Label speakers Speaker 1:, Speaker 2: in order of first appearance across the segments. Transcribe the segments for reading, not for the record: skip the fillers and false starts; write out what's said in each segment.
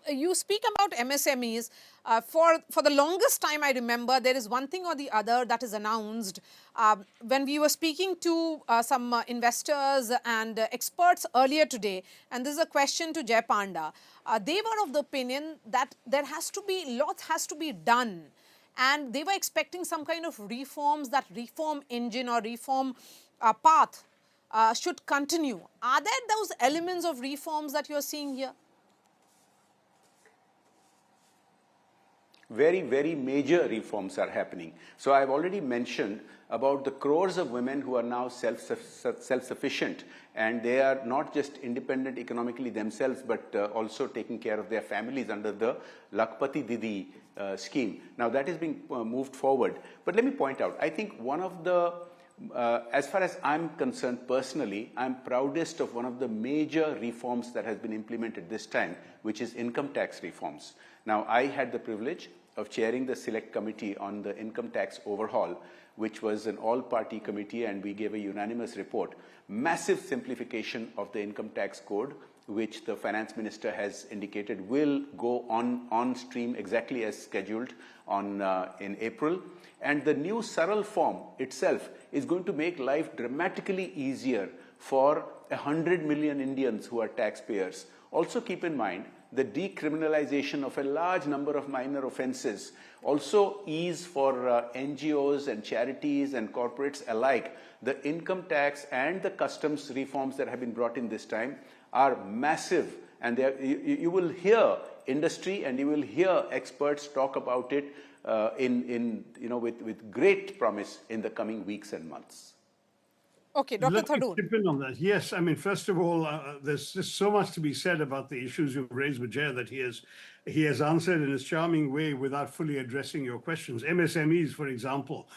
Speaker 1: you speak about MSMEs. For the longest time, I remember there is one thing or the other that is announced. When we were speaking to some investors and experts earlier today, and this is a question to Jay Panda, they were of the opinion that lots has to be done. And they were expecting some kind of reforms, that reform engine or reform path should continue. Are there those elements of reforms that you're seeing here?
Speaker 2: Very, very major reforms are happening. So I've already mentioned about the crores of women who are now self-sufficient, and they are not just independent economically themselves, but also taking care of their families under the Lakhpati Didi scheme. Now that is being moved forward. But let me point out, I think one of the as far as I'm concerned personally, I'm proudest of one of the major reforms that has been implemented this time, which is income tax reforms. Now, I had the privilege of chairing the select committee on the income tax overhaul, which was an all-party committee, and we gave a unanimous report. Massive simplification of the income tax code, which the finance minister has indicated will go on stream exactly as scheduled in April. And the new Saral form itself is going to make life dramatically easier for 100 million Indians who are taxpayers. Also keep in mind the decriminalization of a large number of minor offenses, also ease for NGOs and charities and corporates alike. The income tax and the customs reforms that have been brought in this time are massive, and you will hear industry and you will hear experts talk about it with great promise in the coming weeks and months.
Speaker 1: Okay, Dr.
Speaker 3: Let me
Speaker 1: Tharoor.
Speaker 3: chip in on that. Yes, I mean, first of all, there's just so much to be said about the issues you've raised with Jay that he has answered in his charming way without fully addressing your questions. MSMEs, for example,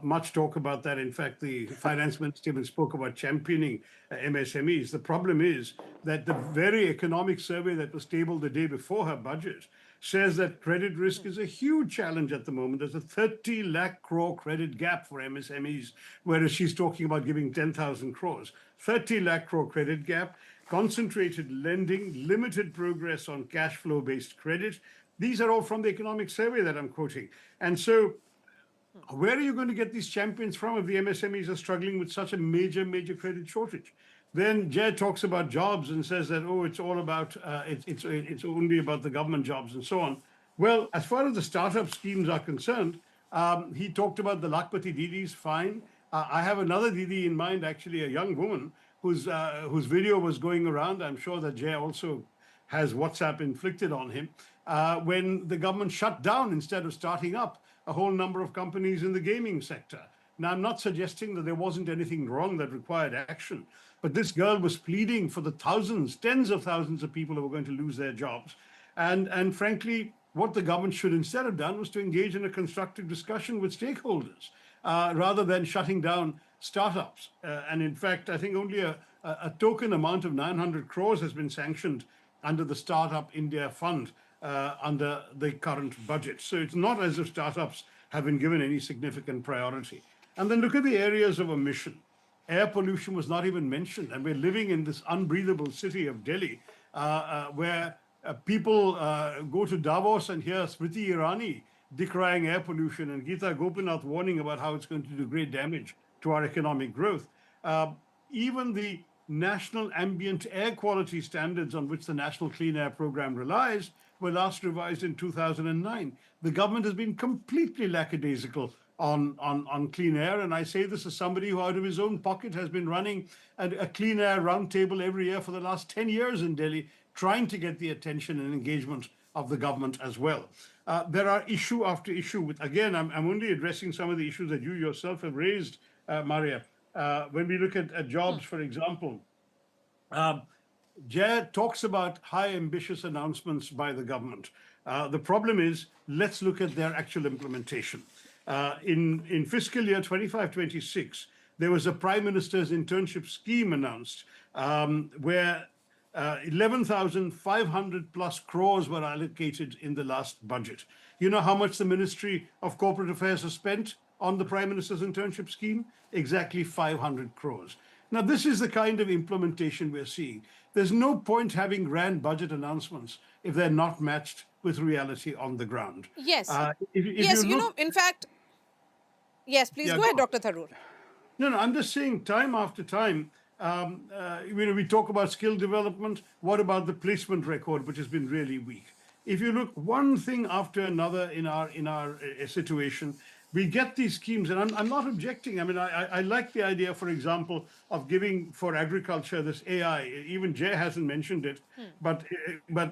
Speaker 3: much talk about that. In fact, the finance minister even spoke about championing MSMEs. The problem is that the very economic survey that was tabled the day before her budget says that credit risk is a huge challenge at the moment. There's a 30 lakh crore credit gap for MSMEs, whereas she's talking about giving 10,000 crores. 30 lakh crore credit gap, concentrated lending, limited progress on cash flow based credit. These are all from the economic survey that I'm quoting. And so where are you going to get these champions from if the MSMEs are struggling with such a major credit shortage? Then Jay talks about jobs and says that, oh, it's all about, it's only about the government jobs and so on. Well, as far as the startup schemes are concerned, he talked about the Lakhpati Didis, fine. I have another Didi in mind, actually, a young woman whose video was going around. I'm sure that Jay also has WhatsApp inflicted on him, when the government shut down instead of starting up a whole number of companies in the gaming sector. Now, I'm not suggesting that there wasn't anything wrong that required action, but this girl was pleading for the thousands, tens of thousands of people who were going to lose their jobs. And frankly, what the government should instead have done was to engage in a constructive discussion with stakeholders, rather than shutting down startups. And in fact, I think only a token amount of 900 crores has been sanctioned under the Startup India Fund under the current budget. So it's not as if startups have been given any significant priority. And then look at the areas of omission. Air pollution was not even mentioned. And we're living in this unbreathable city of Delhi, where people go to Davos and hear Smriti Irani decrying air pollution and Geeta Gopinath warning about how it's going to do great damage to our economic growth. Even the national ambient air quality standards on which the National Clean Air Program relies were last revised in 2009. The government has been completely lackadaisical on clean air. And I say this as somebody who out of his own pocket has been running a clean air roundtable every year for the last 10 years in Delhi, trying to get the attention and engagement of the government as well. There are issue after issue. Again, I'm only addressing some of the issues that you yourself have raised, Maria. When we look at jobs, for example, Jay talks about high ambitious announcements by the government. The problem is, let's look at their actual implementation. In fiscal year 25-26, there was a Prime Minister's internship scheme announced, where 11,500 plus crores were allocated in the last budget. You know how much the Ministry of Corporate Affairs has spent on the Prime Minister's internship scheme? Exactly 500 crores. Now, this is the kind of implementation we're seeing. There's no point having grand budget announcements if they're not matched with reality on the ground.
Speaker 1: Yes.
Speaker 3: If
Speaker 1: Yes,
Speaker 3: you look,
Speaker 1: in fact, yes, please
Speaker 3: yeah,
Speaker 1: go
Speaker 3: go
Speaker 1: ahead,
Speaker 3: on.
Speaker 1: Dr. Tharoor.
Speaker 3: No, I'm just saying time after time, we talk about skill development. What about the placement record, which has been really weak? If you look one thing after another in our situation, we get these schemes, and I'm not objecting. I mean, I like the idea, for example, of giving for agriculture this AI. Even Jay hasn't mentioned it, but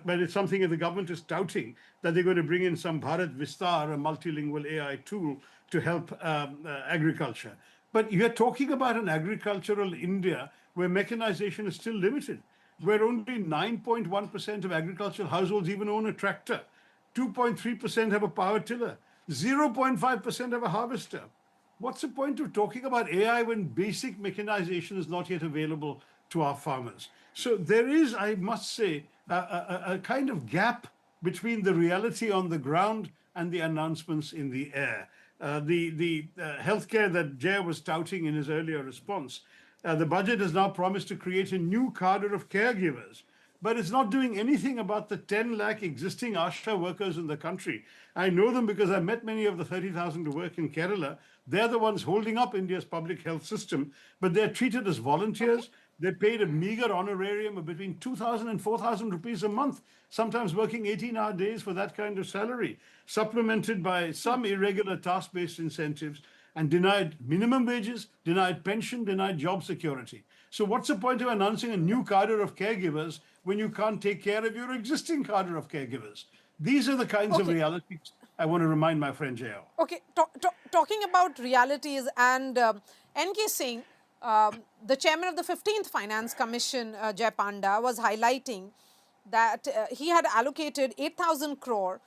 Speaker 3: it's something that the government is touting, that they're going to bring in some Bharat Vistar, a multilingual AI tool, to help agriculture. But you're talking about an agricultural India where mechanization is still limited, where only 9.1% of agricultural households even own a tractor, 2.3% have a power tiller, 0.5% have a harvester. What's the point of talking about AI when basic mechanization is not yet available to our farmers? So there is, I must say, a kind of gap between the reality on the ground and the announcements in the air. The healthcare that Jay was touting in his earlier response, the budget has now promised to create a new cadre of caregivers, but it's not doing anything about the 10 lakh existing Asha workers in the country. I know them because I met many of the 30,000 who work in Kerala. They're the ones holding up India's public health system, but they're treated as volunteers. They're paid a meager honorarium of between 2,000 and 4,000 rupees a month, sometimes working 18-hour days for that kind of salary, supplemented by some irregular task-based incentives, and denied minimum wages, denied pension, denied job security. So what's the point of announcing a new cadre of caregivers when you can't take care of your existing cadre of caregivers? These are the kinds of
Speaker 1: Okay.
Speaker 3: realities I want to remind my friend Jayal.
Speaker 1: Okay, talking about realities, and N.K. Singh, the chairman of the 15th Finance Commission, Jai Panda, was highlighting that he had allocated 8,000 crore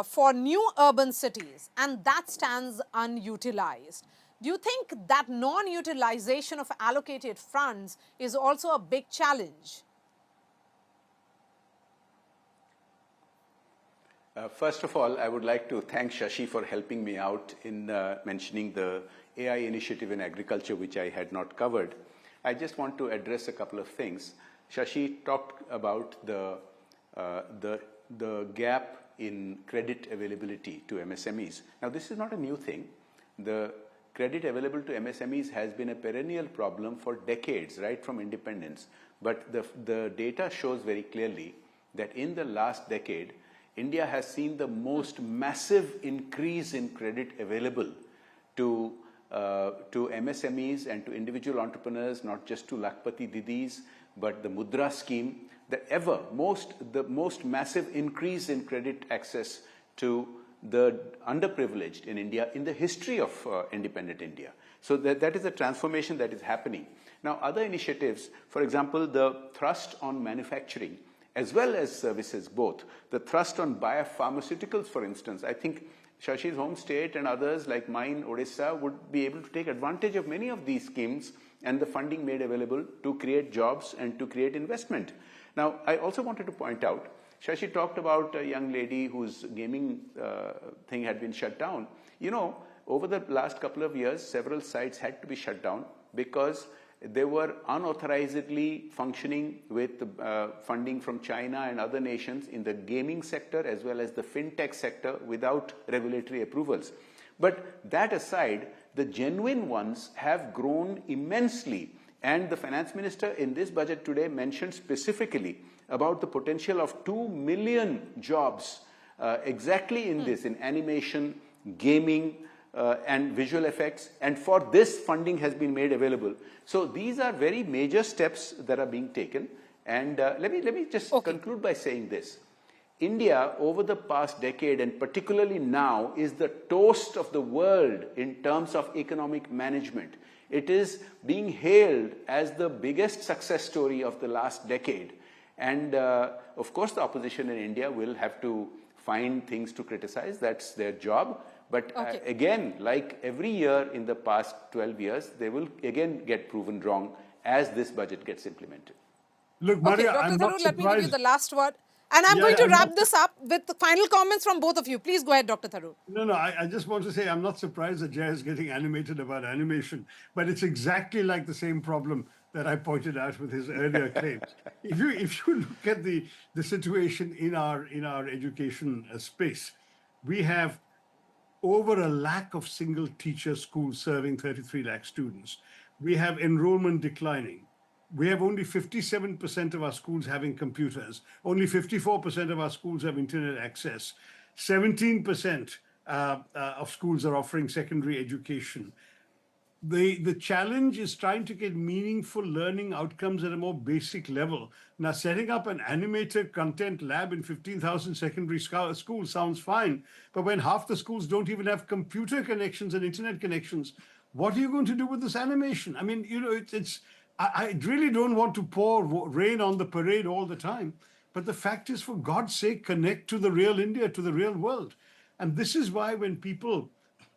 Speaker 1: for new urban cities, and that stands unutilized. Do you think that non-utilization of allocated funds is also a big challenge?
Speaker 2: First of all, I would like to thank Shashi for helping me out in mentioning the AI initiative in agriculture, which I had not covered. I just want to address a couple of things. Shashi talked about the gap in credit availability to MSMEs. Now, this is not a new thing. The credit available to MSMEs has been a perennial problem for decades, right from independence. But the data shows very clearly that in the last decade, India has seen the most massive increase in credit available to MSMEs and to individual entrepreneurs, not just to Lakhpati Didis, but the Mudra scheme, the most massive increase in credit access to the underprivileged in India in the history of independent India. So that is a transformation that is happening. Now, other initiatives, for example, the thrust on manufacturing, as well as services, both. The thrust on biopharmaceuticals, for instance. I think Shashi's home state and others like mine, Odisha, would be able to take advantage of many of these schemes and the funding made available to create jobs and to create investment. Now, I also wanted to point out, Shashi talked about a young lady whose gaming thing had been shut down. You know, over the last couple of years, several sites had to be shut down because they were unauthorizedly functioning with funding from China and other nations in the gaming sector as well as the fintech sector without regulatory approvals. But that aside, the genuine ones have grown immensely. And the finance minister in this budget today mentioned specifically about the potential of 2 million jobs exactly in this, in animation, gaming, and visual effects, and for this funding has been made available. So these are very major steps that are being taken. And let me just conclude by saying this. India, over the past decade, and particularly now, is the toast of the world in terms of economic management. It is being hailed as the biggest success story of the last decade. And of course, the opposition in India will have to find things to criticize. That's their job. But again, like every year in the past 12 years, they will again get proven wrong as this budget gets implemented.
Speaker 3: Look, Maria,
Speaker 1: Dr.
Speaker 3: I'm
Speaker 1: Tharoor,
Speaker 3: not
Speaker 1: let me give you
Speaker 3: surprised.
Speaker 1: the last word. And I'm going to
Speaker 3: I'm
Speaker 1: wrap this up with the final comments from both of you. Please go ahead, Dr. Tharoor.
Speaker 3: No, I just want to say I'm not surprised that Jay is getting animated about animation, but it's exactly like the same problem that I pointed out with his earlier claims. If you look at the situation in our education space, we have over a lakh of single teacher schools serving 33 lakh students. We have enrollment declining. We have only 57% of our schools having computers. Only 54% of our schools have internet access. 17% of schools are offering secondary education. The challenge is trying to get meaningful learning outcomes at a more basic level. Now, setting up an animated content lab in 15,000 secondary schools sounds fine, but when half the schools don't even have computer connections and internet connections, what are you going to do with this animation? I mean, I really don't want to pour rain on the parade all the time, but the fact is, for God's sake, connect to the real India, to the real world. And this is why when people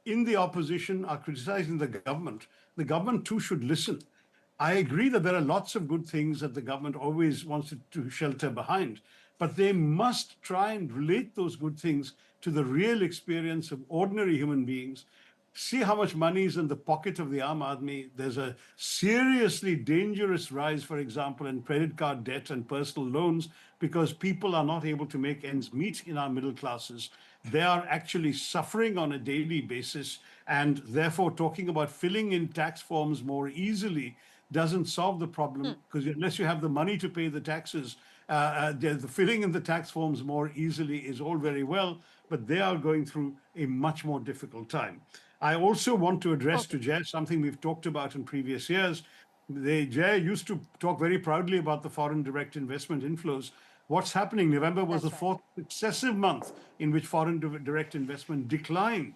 Speaker 3: in the opposition are criticizing the government too should listen. I agree that there are lots of good things that the government always wants to shelter behind, but they must try and relate those good things to the real experience of ordinary human beings. See how much money is in the pocket of the Aam Aadmi. There's a seriously dangerous rise, for example, in credit card debt and personal loans because people are not able to make ends meet in our middle classes. They are actually suffering on a daily basis, and therefore talking about filling in tax forms more easily doesn't solve the problem, because unless you have the money to pay the taxes, the filling in the tax forms more easily is all very well, but they are going through a much more difficult time. I also want to address to Jay something we've talked about in previous years. Jay used to talk very proudly about the foreign direct investment inflows. What's happening? November was the fourth successive month in which foreign direct investment declined.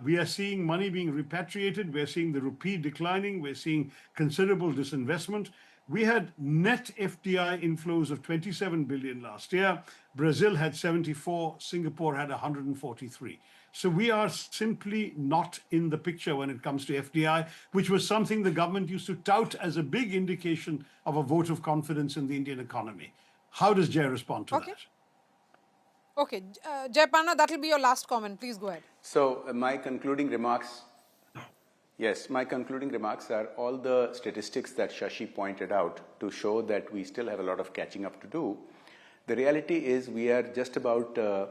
Speaker 3: We are seeing money being repatriated. We're seeing the rupee declining. We're seeing considerable disinvestment. We had net FDI inflows of 27 billion last year. Brazil had 74. Singapore had 143. So we are simply not in the picture when it comes to FDI, which was something the government used to tout as a big indication of a vote of confidence in the Indian economy. How does Jay respond to that?
Speaker 1: Okay, Jay Panda, that will be your last comment. Please go ahead.
Speaker 2: So my concluding remarks, my concluding remarks are all the statistics that Shashi pointed out to show that we still have a lot of catching up to do. The reality is we are just about a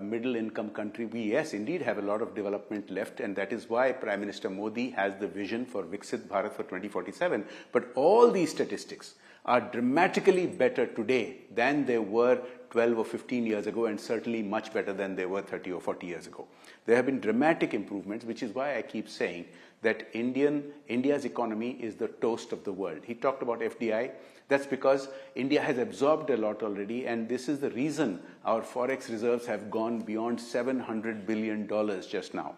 Speaker 2: middle income country. We, yes, indeed have a lot of development left, and that is why Prime Minister Modi has the vision for Viksit Bharat for 2047. But all these statistics are dramatically better today than they were 12 or 15 years ago, and certainly much better than they were 30 or 40 years ago. There have been dramatic improvements, which is why I keep saying that India's economy is the toast of the world. He talked about FDI. That's because India has absorbed a lot already, and this is the reason our forex reserves have gone beyond $700 billion just now.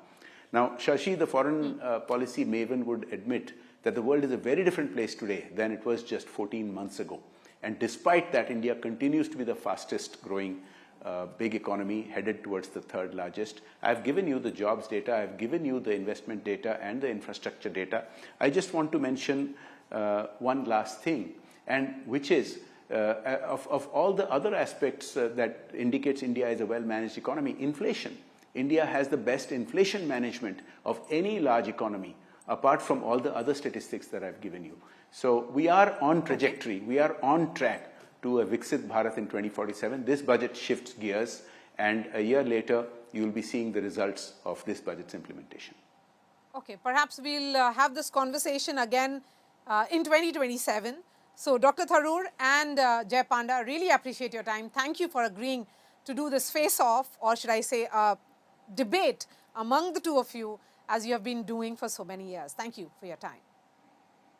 Speaker 2: Now, Shashi, the foreign policy maven, would admit that the world is a very different place today than it was just 14 months ago. And despite that, India continues to be the fastest growing big economy, headed towards the third largest. I've given you the jobs data, I've given you the investment data and the infrastructure data. I just want to mention one last thing, and which is of all the other aspects that indicates India is a well-managed economy, inflation. India has the best inflation management of any large economy, apart from all the other statistics that I've given you. So we are on trajectory, we are on track to a Viksit Bharat in 2047. This budget shifts gears, and a year later, you will be seeing the results of this budget's implementation.
Speaker 1: Okay, perhaps we'll have this conversation again in 2027. So Dr. Tharoor and Jay Panda, really appreciate your time. Thank you for agreeing to do this face-off, or should I say debate among the two of you, as you have been doing for so many years. Thank you for your time.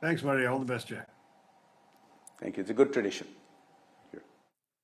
Speaker 3: Thanks, Maria. All the best, Jay.
Speaker 2: Thank you. It's a good tradition.